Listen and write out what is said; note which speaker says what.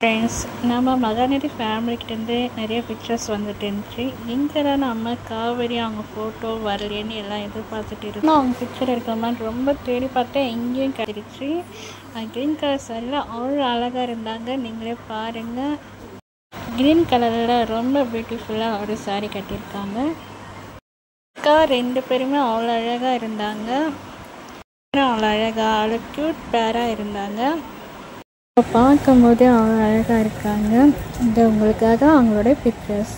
Speaker 1: Friends, நம்ம மகாநதி ஃபேமிலிக்கிட்டேருந்து நிறைய pictures வந்துட்டு இருந்துச்சு. எங்கெல்லாம் நம்ம காவேரி அவங்க ஃபோட்டோ வரலேன்னு எல்லாம் எதிர்பார்த்துட்டு இருந்தோம். அவங்க பிக்சர் எடுக்கலாமான்னு ரொம்ப தேடி பார்த்தேன், எங்கேயும் கிடச்சிருச்சு. க்ரீன் கலர் சாரியில் அவ்வளோ அழகாக இருந்தாங்க. நீங்களே பாருங்கள், க்ரீன் கலரில் ரொம்ப பியூட்டிஃபுல்லாக ஒரு சாரி கட்டியிருக்காங்க. அக்கா 2 பேருமே அவ்வளோ அழகாக இருந்தாங்க. அவ்வளோ அழகாக அவ்வளோ க்யூட் பேராக இருந்தாங்க. பார்க்கும்போதே அவ்வளோ அழகாக இருக்காங்க. இது உங்களுக்காக அவங்களோட பிக்சர்ஸ்.